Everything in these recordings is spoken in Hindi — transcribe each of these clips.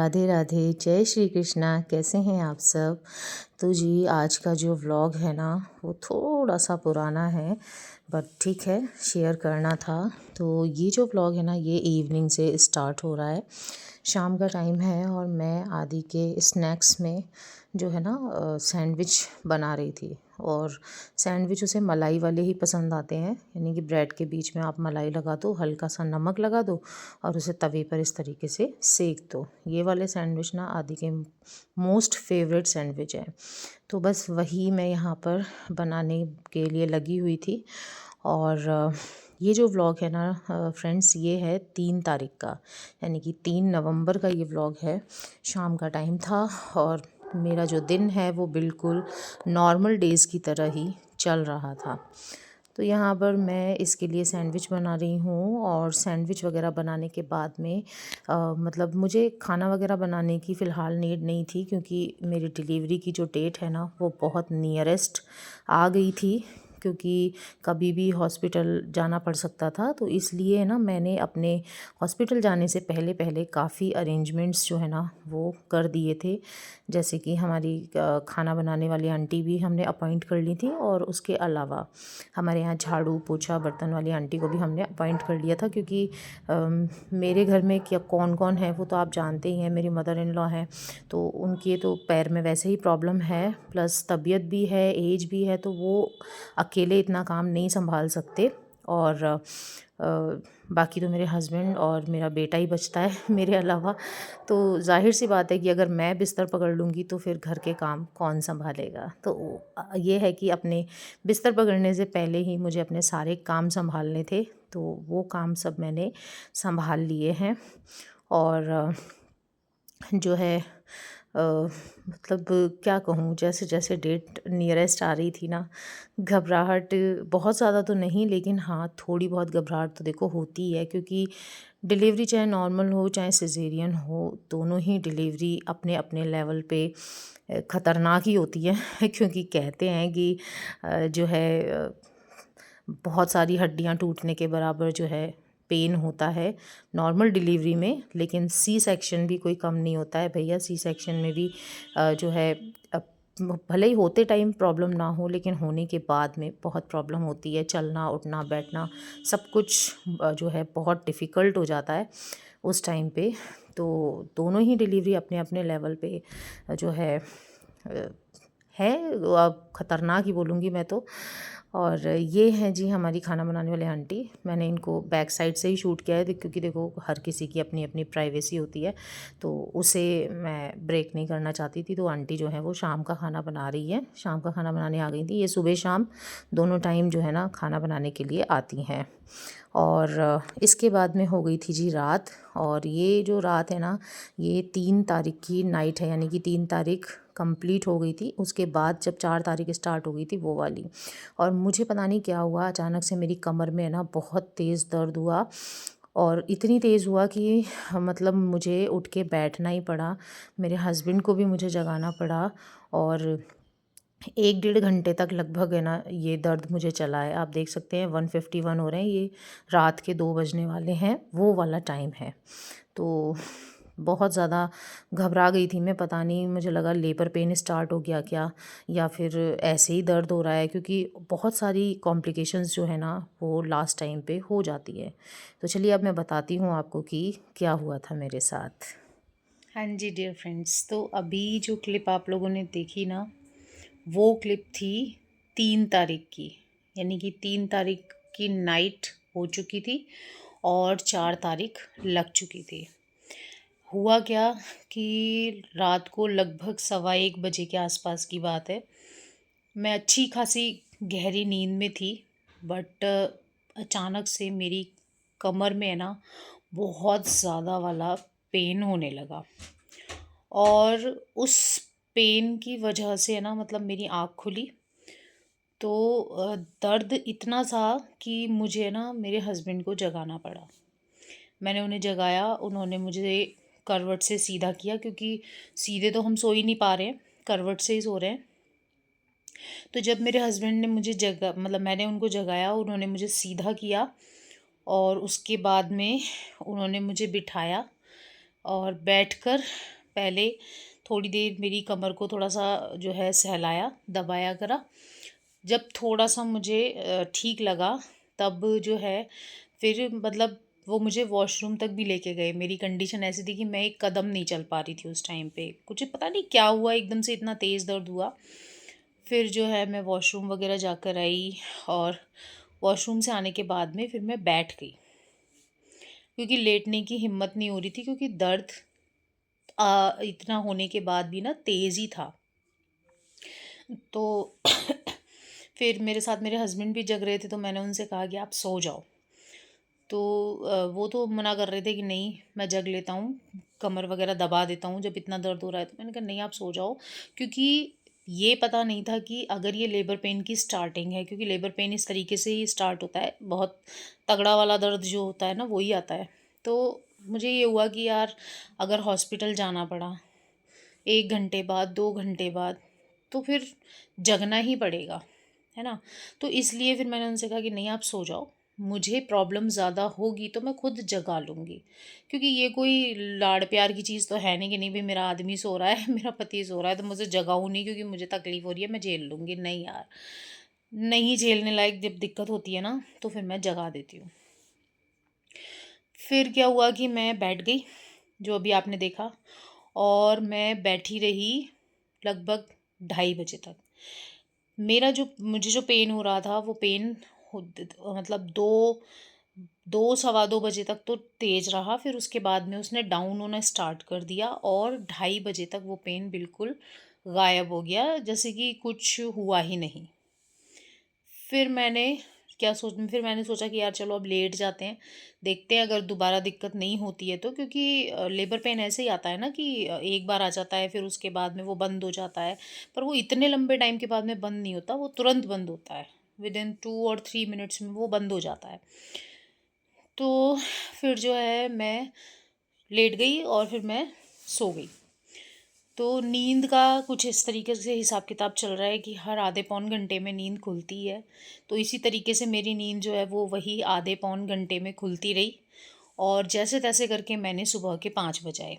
राधे राधे, जय श्री कृष्णा। कैसे हैं आप सब? तो जी आज का जो व्लॉग है ना वो थोड़ा सा पुराना है, बट ठीक है, शेयर करना था। तो ये जो व्लॉग है ना ये इवनिंग से स्टार्ट हो रहा है। शाम का टाइम है और मैं आदि के स्नैक्स में जो है ना सैंडविच बना रही थी। और सैंडविच उसे मलाई वाले ही पसंद आते हैं, यानी कि ब्रेड के बीच में आप मलाई लगा दो, हल्का सा नमक लगा दो और उसे तवे पर इस तरीके से सेक दो। ये वाले सैंडविच ना आदि के मोस्ट फेवरेट सैंडविच है। तो बस वही मैं यहाँ पर बनाने के लिए लगी हुई थी। और ये जो व्लॉग है ना फ्रेंड्स, ये है 3 तारीख का, यानी कि 3 नवंबर का ये व्लॉग है। शाम का टाइम था और मेरा जो दिन है वो बिल्कुल नॉर्मल डेज़ की तरह ही चल रहा था। तो यहाँ पर मैं इसके लिए सैंडविच बना रही हूँ और सैंडविच वगैरह बनाने के बाद में मतलब मुझे खाना वगैरह बनाने की फ़िलहाल नीड नहीं थी, क्योंकि मेरी डिलीवरी की जो डेट है ना वो बहुत नियरेस्ट आ गई थी, क्योंकि कभी भी हॉस्पिटल जाना पड़ सकता था। तो इसलिए ना मैंने अपने हॉस्पिटल जाने से पहले पहले काफ़ी अरेंजमेंट्स जो है ना वो कर दिए थे। जैसे कि हमारी खाना बनाने वाली आंटी भी हमने अपॉइंट कर ली थी, और उसके अलावा हमारे यहाँ झाड़ू पोछा बर्तन वाली आंटी को भी हमने अपॉइंट कर लिया था, क्योंकि मेरे घर में क्या कौन कौन है वो तो आप जानते ही हैं। मेरी मदर इन लॉ हैं, तो उनके तो पैर में वैसे ही प्रॉब्लम है, प्लस तबीयत भी है, एज भी है, तो वो अकेले इतना काम नहीं संभाल सकते। और बाकी तो मेरे हस्बैंड और मेरा बेटा ही बचता है मेरे अलावा। तो जाहिर सी बात है कि अगर मैं बिस्तर पकड़ लूँगी तो फिर घर के काम कौन संभालेगा। तो ये है कि अपने बिस्तर पकड़ने से पहले ही मुझे अपने सारे काम संभालने थे, तो वो काम सब मैंने संभाल लिए हैं। और जो है मतलब क्या कहूँ, जैसे जैसे डेट नियरेस्ट आ रही थी ना, घबराहट बहुत ज़्यादा तो नहीं, लेकिन हाँ थोड़ी बहुत घबराहट तो देखो होती है, क्योंकि डिलीवरी चाहे नॉर्मल हो चाहे सिजेरियन हो, दोनों ही डिलीवरी अपने अपने लेवल पे ख़तरनाक ही होती है क्योंकि कहते हैं कि जो है बहुत सारी हड्डियां टूटने के बराबर जो है पेन होता है नॉर्मल डिलीवरी में, लेकिन सी सेक्शन भी कोई कम नहीं होता है भैया। सी सेक्शन में भी जो है भले ही होते टाइम प्रॉब्लम ना हो, लेकिन होने के बाद में बहुत प्रॉब्लम होती है। चलना उठना बैठना सब कुछ जो है बहुत डिफ़िकल्ट हो जाता है उस टाइम पे। तो दोनों ही डिलीवरी अपने अपने लेवल पे जो अ, है अब ख़तरनाक ही बोलूँगी मैं तो। और ये हैं जी हमारी खाना बनाने वाले आंटी। मैंने इनको बैक साइड से ही शूट किया है, क्योंकि देखो हर किसी की अपनी अपनी प्राइवेसी होती है, तो उसे मैं ब्रेक नहीं करना चाहती थी। तो आंटी जो है वो शाम का खाना बना रही है, शाम का खाना बनाने आ गई थी। ये सुबह शाम दोनों टाइम जो है ना खाना बनाने के लिए आती हैं। और इसके बाद में हो गई थी जी रात। और ये जो रात है ना ये 3 तारीख की नाइट है, यानी कि 3 तारीख कंप्लीट हो गई थी। उसके बाद जब 4 तारीख स्टार्ट हो गई थी वो वाली, और मुझे पता नहीं क्या हुआ, अचानक से मेरी कमर में है ना बहुत तेज़ दर्द हुआ। और इतनी तेज़ हुआ कि मतलब मुझे उठ के बैठना ही पड़ा, मेरे हस्बैंड को भी मुझे जगाना पड़ा। और 1 डेढ़ घंटे तक लगभग है ना ये दर्द मुझे चला है। आप देख सकते हैं 151 हो रहे हैं, ये रात के 2 बजने वाले हैं, वो वाला टाइम है। तो बहुत ज़्यादा घबरा गई थी मैं, पता नहीं मुझे लगा लेबर पेन स्टार्ट हो गया क्या, या फिर ऐसे ही दर्द हो रहा है, क्योंकि बहुत सारी कॉम्प्लिकेशंस जो है ना वो लास्ट टाइम पे हो जाती है। तो चलिए अब मैं बताती हूँ आपको कि क्या हुआ था मेरे साथ। हाँ जी डियर फ्रेंड्स, तो अभी जो क्लिप आप लोगों ने देखी ना वो क्लिप थी 3 तारीख की, यानी कि 3 तारीख की नाइट हो चुकी थी और 4 तारीख लग चुकी थी। हुआ क्या कि रात को लगभग 1:15 बजे के आसपास की बात है। मैं अच्छी खासी गहरी नींद में थी, बट अचानक से मेरी कमर में है ना बहुत ज़्यादा वाला पेन होने लगा। और उस पेन की वजह से है ना मतलब मेरी आँख खुली, तो दर्द इतना था कि मुझे ना मेरे हस्बैंड को जगाना पड़ा। मैंने उन्हें जगाया, उन्होंने मुझे करवट से सीधा किया, क्योंकि सीधे तो हम सो ही नहीं पा रहे हैं, करवट से ही सो रहे हैं। तो जब मेरे हस्बैंड ने मुझे जगा मतलब मैंने उनको जगाया, उन्होंने मुझे सीधा किया और उसके बाद में उन्होंने मुझे बिठाया। और बैठकर पहले थोड़ी देर मेरी कमर को थोड़ा सा जो है सहलाया, दबाया करा। जब थोड़ा सा मुझे ठीक लगा, तब जो है फिर मतलब वो मुझे वॉशरूम तक भी लेके गए। मेरी कंडीशन ऐसी थी कि मैं एक कदम नहीं चल पा रही थी उस टाइम पे। कुछ पता नहीं क्या हुआ, एकदम से इतना तेज़ दर्द हुआ। फिर जो है मैं वॉशरूम वगैरह जाकर आई, और वॉशरूम से आने के बाद में फिर मैं बैठ गई, क्योंकि लेटने की हिम्मत नहीं हो रही थी, क्योंकि दर्द इतना होने के बाद भी ना तेज़ ही था। तो फिर मेरे साथ मेरे हस्बैंड भी जग रहे थे, तो मैंने उनसे कहा कि आप सो जाओ। तो वो तो मना कर रहे थे कि नहीं, मैं जग लेता हूँ, कमर वगैरह दबा देता हूँ जब इतना दर्द हो रहा है। तो मैंने कहा नहीं, आप सो जाओ, क्योंकि ये पता नहीं था कि अगर ये लेबर पेन की स्टार्टिंग है, क्योंकि लेबर पेन इस तरीके से ही स्टार्ट होता है, बहुत तगड़ा वाला दर्द जो होता है ना वही आता है। तो मुझे ये हुआ कि यार, अगर हॉस्पिटल जाना पड़ा 1 घंटे बाद, 2 घंटे बाद, तो फिर जगना ही पड़ेगा, है ना। तो इसलिए फिर मैंने उनसे कहा कि नहीं, आप सो जाओ, मुझे प्रॉब्लम ज़्यादा होगी तो मैं खुद जगा लूँगी, क्योंकि ये कोई लाड़ प्यार की चीज़ तो है नहीं कि नहीं भाई मेरा आदमी सो रहा है मेरा पति सो रहा है तो मुझे जगाऊँ नहीं, क्योंकि मुझे तकलीफ़ हो रही है, मैं झेल लूँगी। नहीं यार, नहीं झेलने लायक जब दिक्कत होती है ना, तो फिर मैं जगा देती हूँ। फिर क्या हुआ कि मैं बैठ गई, जो अभी आपने देखा, और मैं बैठी रही लगभग 2:30 बजे तक। मेरा जो मुझे जो पेन हो रहा था, वो पेन मतलब 2 2 सवा 2 बजे तक तो तेज रहा। फिर उसके बाद में उसने डाउन होना स्टार्ट कर दिया, और 2:30 बजे तक वो पेन बिल्कुल गायब हो गया, जैसे कि कुछ हुआ ही नहीं। फिर मैंने फिर मैंने सोचा कि यार चलो अब लेट जाते हैं, देखते हैं अगर दोबारा दिक्कत नहीं होती है तो, क्योंकि लेबर पेन ऐसे ही आता है ना कि एक बार आ जाता है, फिर उसके बाद में वो बंद हो जाता है। पर वो इतने लंबे टाइम के बाद में बंद नहीं होता, वो तुरंत बंद होता है, विदिन 2 और 3 मिनट्स में वो बंद हो जाता है। तो फिर जो है मैं लेट गई, और फिर मैं सो गई। तो नींद का कुछ इस तरीके से हिसाब किताब चल रहा है कि हर आधे पौन घंटे में नींद खुलती है। तो इसी तरीके से मेरी नींद जो है वो वही आधे पौन घंटे में खुलती रही, और जैसे तैसे करके मैंने सुबह के 5 बजाए।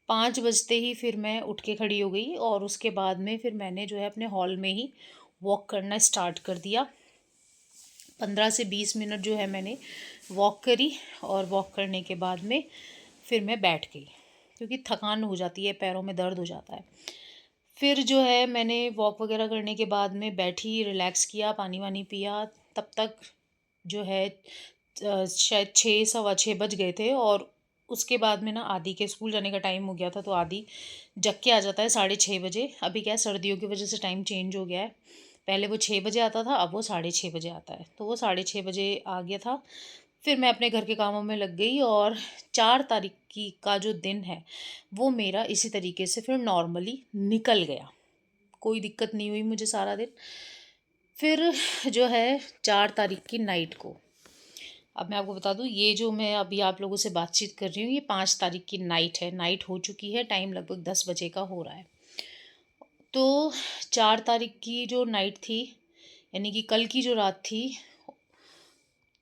5 बजते ही फिर मैं उठ के खड़ी हो गई, और उसके बाद में फिर मैंने जो है अपने हॉल में ही वॉक करना स्टार्ट कर दिया। 15 से 20 मिनट जो है मैंने वॉक करी, और वॉक करने के बाद में फिर मैं बैठ गई, क्योंकि थकान हो जाती है, पैरों में दर्द हो जाता है। फिर जो है मैंने वॉक वगैरह करने के बाद में बैठी, रिलैक्स किया, पानी वानी पिया। तब तक जो है शायद 6 सवा 6 बज गए थे, और उसके बाद में ना आदि के स्कूल जाने का टाइम हो गया था, तो आदि जग के आ जाता है 6:30 बजे। अभी क्या है, सर्दियों की वजह से टाइम चेंज हो गया है, पहले वो 6 बजे आता था, अब वो 6:30 बजे आता है। तो वो 6:30 बजे आ गया था। फिर मैं अपने घर के कामों में लग गई, और 4 तारीख की का जो दिन है वो मेरा इसी तरीके से फिर नॉर्मली निकल गया, कोई दिक्कत नहीं हुई मुझे सारा दिन। फिर जो है 4 तारीख की नाइट को, अब मैं आपको बता दूं, ये जो मैं अभी आप लोगों से बातचीत कर रही हूँ, ये 5 तारीख की नाइट है, नाइट हो चुकी है, टाइम लगभग 10 बजे का हो रहा है। तो 4 तारीख की जो नाइट थी, यानी कि कल की जो रात थी,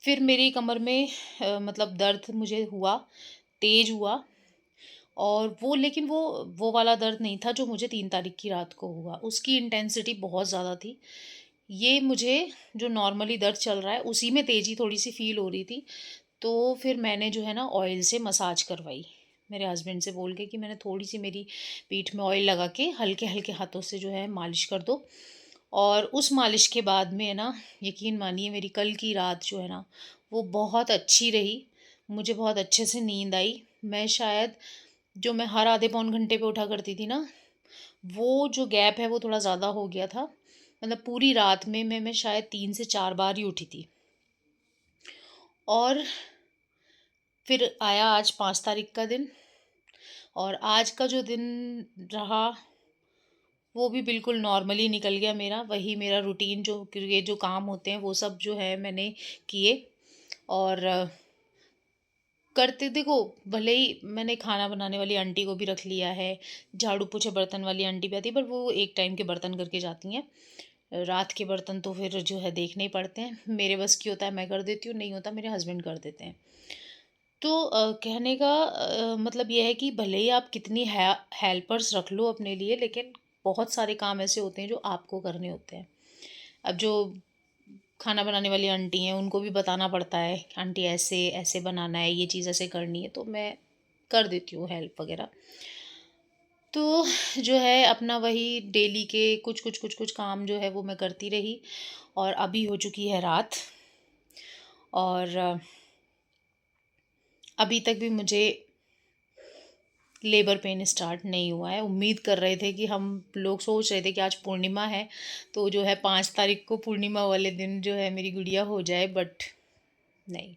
फिर मेरी कमर में मतलब दर्द मुझे हुआ, तेज हुआ। और वो, लेकिन वो वाला दर्द नहीं था जो मुझे 3 तारीख की रात को हुआ, उसकी इंटेंसिटी बहुत ज़्यादा थी। ये मुझे जो नॉर्मली दर्द चल रहा है उसी में तेज़ी थोड़ी सी फील हो रही थी। तो फिर मैंने जो है ना ऑयल से मसाज करवाई, मेरे हस्बैंड से बोल के कि मैंने थोड़ी सी मेरी पीठ में ऑयल लगा के हल्के हल्के हाथों से जो है मालिश कर दो। और उस मालिश के बाद में है ना, यकीन मानिए मेरी कल की रात जो है ना वो बहुत अच्छी रही, मुझे बहुत अच्छे से नींद आई। मैं शायद, जो मैं हर आधे पौन घंटे पे उठा करती थी ना, वो जो गैप है वो थोड़ा ज़्यादा हो गया था। मतलब पूरी रात में मैं शायद 3 से 4 बार ही उठी थी। और फिर आया आज 5 तारीख का दिन, और आज का जो दिन रहा वो भी बिल्कुल नॉर्मली निकल गया मेरा, वही मेरा रूटीन, जो ये जो काम होते हैं वो सब जो है मैंने किए। और करते देखो, भले ही मैंने खाना बनाने वाली आंटी को भी रख लिया है, झाड़ू पोछे बर्तन वाली आंटी भी आती है, पर वो एक टाइम के बर्तन करके जाती हैं। रात के बर्तन तो फिर जो है देखने ही पड़ते हैं, मेरे बस की होता है मैं कर देती हूँ, नहीं होता मेरे हस्बैंड कर देते हैं। तो कहने का मतलब ये है कि भले ही आप कितनी हेल्पर्स रख लो अपने लिए, लेकिन बहुत सारे काम ऐसे होते हैं जो आपको करने होते हैं। अब जो खाना बनाने वाली आंटी हैं उनको भी बताना पड़ता है, आंटी ऐसे ऐसे बनाना है, ये चीज़ ऐसे करनी है, तो मैं कर देती हूँ हेल्प वगैरह। तो जो है अपना वही डेली के कुछ कुछ कुछ कुछ काम जो है वो मैं करती रही। और अभी हो चुकी है रात, और अभी तक भी मुझे लेबर पेन स्टार्ट नहीं हुआ है। उम्मीद कर रहे थे कि हम लोग सोच रहे थे कि आज पूर्णिमा है, तो जो है 5 तारीख को पूर्णिमा वाले दिन जो है मेरी गुड़िया हो जाए, बट नहीं।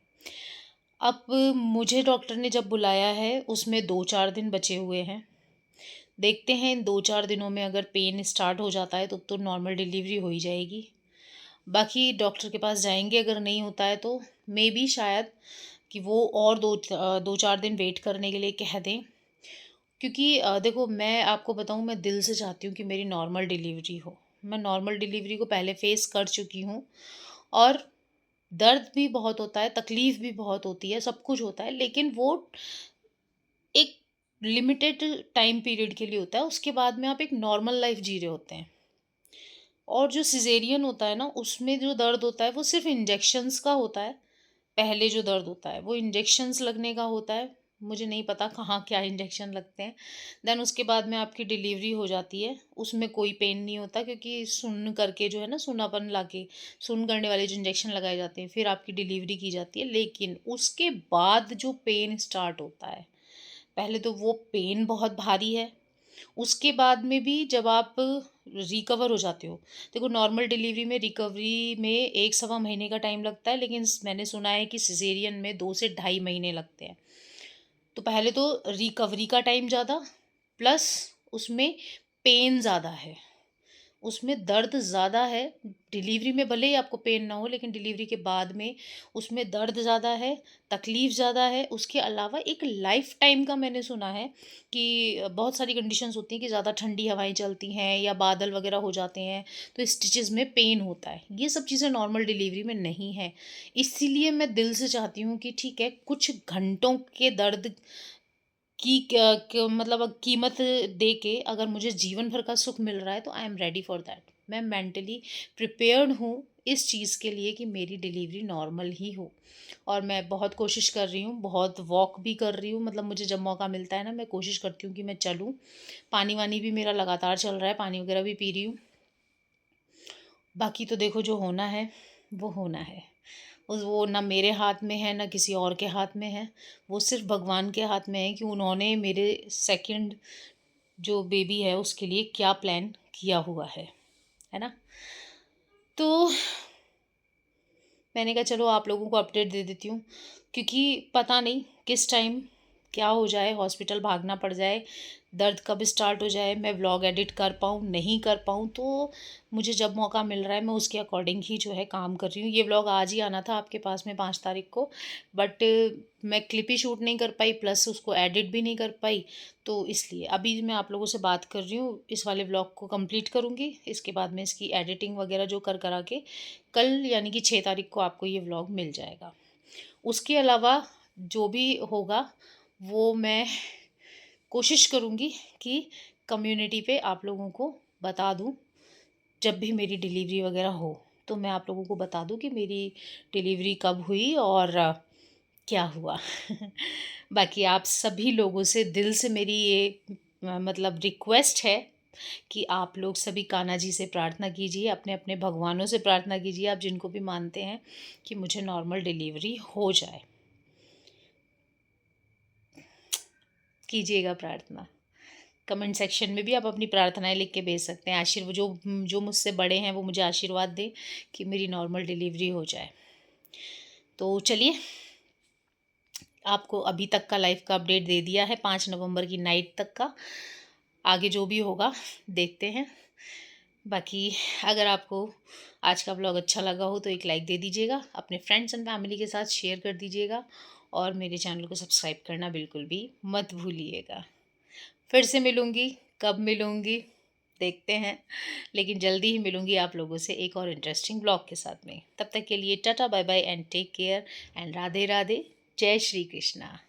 अब मुझे डॉक्टर ने जब बुलाया है उसमें 2-4 दिन बचे हुए हैं। देखते हैं इन 2-4 दिनों में अगर पेन स्टार्ट हो जाता है तो नॉर्मल डिलीवरी हो ही जाएगी। बाकी डॉक्टर के पास जाएंगे, अगर नहीं होता है तो मे बी शायद कि वो और 2-4 दिन वेट करने के लिए कह दें। क्योंकि देखो मैं आपको बताऊँ, मैं दिल से चाहती हूँ कि मेरी नॉर्मल डिलीवरी हो। मैं नॉर्मल डिलीवरी को पहले फ़ेस कर चुकी हूँ, और दर्द भी बहुत होता है, तकलीफ़ भी बहुत होती है, सब कुछ होता है, लेकिन वो एक लिमिटेड टाइम पीरियड के लिए होता है, उसके बाद में आप एक नॉर्मल लाइफ़ जी रहे होते हैं। और जो सिज़ेरियन होता है ना, उसमें जो दर्द होता है वो सिर्फ़ इंजेक्शंस का होता है। पहले जो दर्द होता है वो इंजेक्शंस लगने का होता है। मुझे नहीं पता कहाँ क्या इंजेक्शन लगते हैं। देन उसके बाद में आपकी डिलीवरी हो जाती है। उसमें कोई पेन नहीं होता, क्योंकि सुन्न करके जो है ना, सुन्नापन लाके सुन्न करने वाले जो इंजेक्शन लगाए जाते हैं, फिर आपकी डिलीवरी की जाती है। लेकिन उसके बाद जो पेन स्टार्ट होता है, पहले तो वो पेन बहुत भारी है। उसके बाद में भी जब आप रिकवर हो जाते हो, देखो नॉर्मल डिलीवरी में रिकवरी में 1 सवा महीने का टाइम लगता है, लेकिन मैंने सुना है कि सिजेरियन में 2 से ढाई महीने लगते हैं। तो पहले तो रिकवरी का टाइम ज़्यादा, प्लस उसमें पेन ज़्यादा है, उसमें दर्द ज़्यादा है। डिलीवरी में भले ही आपको पेन ना हो, लेकिन डिलीवरी के बाद में उसमें दर्द ज़्यादा है, तकलीफ़ ज़्यादा है। उसके अलावा एक लाइफ़ टाइम का मैंने सुना है कि बहुत सारी कंडीशंस होती हैं कि ज़्यादा ठंडी हवाएँ चलती हैं या बादल वग़ैरह हो जाते हैं, तो स्टिचेज़ में पेन होता है। ये सब चीज़ें नॉर्मल डिलीवरी में नहीं है। इसीलिए मैं दिल से चाहती हूँ कि ठीक है, कुछ घंटों के दर्द की मतलब कीमत दे के अगर मुझे जीवन भर का सुख मिल रहा है, तो I am ready for that. मैं मेंटली प्रिपेयर्ड हूँ इस चीज़ के लिए कि मेरी डिलीवरी नॉर्मल ही हो। और मैं बहुत कोशिश कर रही हूँ, बहुत वॉक भी कर रही हूँ, मतलब मुझे जब मौका मिलता है ना, मैं कोशिश करती हूँ कि मैं चलूँ। पानी वानी भी मेरा लगातार चल रहा है, पानी वगैरह भी पी रही हूँ। बाकी तो देखो जो होना है वो होना है। उस वो ना मेरे हाथ में है ना किसी और के हाथ में है। वो सिर्फ़ भगवान के हाथ में है कि उन्होंने मेरे सेकंड जो बेबी है उसके लिए क्या प्लान किया हुआ है ना? तो मैंने कहा चलो आप लोगों को अपडेट दे देती हूँ, क्योंकि पता नहीं किस टाइम क्या हो जाए, हॉस्पिटल भागना पड़ जाए, दर्द कब स्टार्ट हो जाए, मैं व्लॉग एडिट कर पाऊँ नहीं कर पाऊँ। तो मुझे जब मौका मिल रहा है मैं उसके अकॉर्डिंग ही जो है काम कर रही हूँ। ये व्लॉग आज ही आना था आपके पास में 5 तारीख को, बट मैं क्लिप ही शूट नहीं कर पाई, प्लस उसको एडिट भी नहीं कर पाई। तो इसलिए अभी मैं आप लोगों से बात कर रही हूँ, इस वाले व्लॉग को कंप्लीट करूँगी, इसके बाद में इसकी एडिटिंग वगैरह जो कर करा के कल यानी कि 6 तारीख को आपको ये व्लॉग मिल जाएगा। उसके अलावा जो भी होगा वो मैं कोशिश करूँगी कि कम्युनिटी पे आप लोगों को बता दूँ। जब भी मेरी डिलीवरी वगैरह हो तो मैं आप लोगों को बता दूँ कि मेरी डिलीवरी कब हुई और क्या हुआ। बाकी आप सभी लोगों से दिल से मेरी ये मतलब रिक्वेस्ट है कि आप लोग सभी कान्हा जी से प्रार्थना कीजिए, अपने अपने भगवानों से प्रार्थना कीजिए, आप जिनको भी मानते हैं, कि मुझे नॉर्मल डिलीवरी हो जाए। कीजिएगा प्रार्थना। कमेंट सेक्शन में भी आप अपनी प्रार्थनाएं लिख के भेज सकते हैं। जो जो मुझसे बड़े हैं वो मुझे आशीर्वाद दें कि मेरी नॉर्मल डिलीवरी हो जाए। तो चलिए, आपको अभी तक का लाइफ का अपडेट दे दिया है 5 नवंबर की नाइट तक का। आगे जो भी होगा देखते हैं। बाकी अगर आपको आज का ब्लॉग अच्छा लगा हो तो एक लाइक दे दीजिएगा, अपने फ्रेंड्स एंड फैमिली के साथ शेयर कर दीजिएगा, और मेरे चैनल को सब्सक्राइब करना बिल्कुल भी मत भूलिएगा। फिर से मिलूँगी, कब मिलूँगी देखते हैं, लेकिन जल्दी ही मिलूँगी आप लोगों से एक और इंटरेस्टिंग ब्लॉग के साथ में। तब तक के लिए tata bye bye and take care and Radhe Radhe. जय श्री कृष्णा।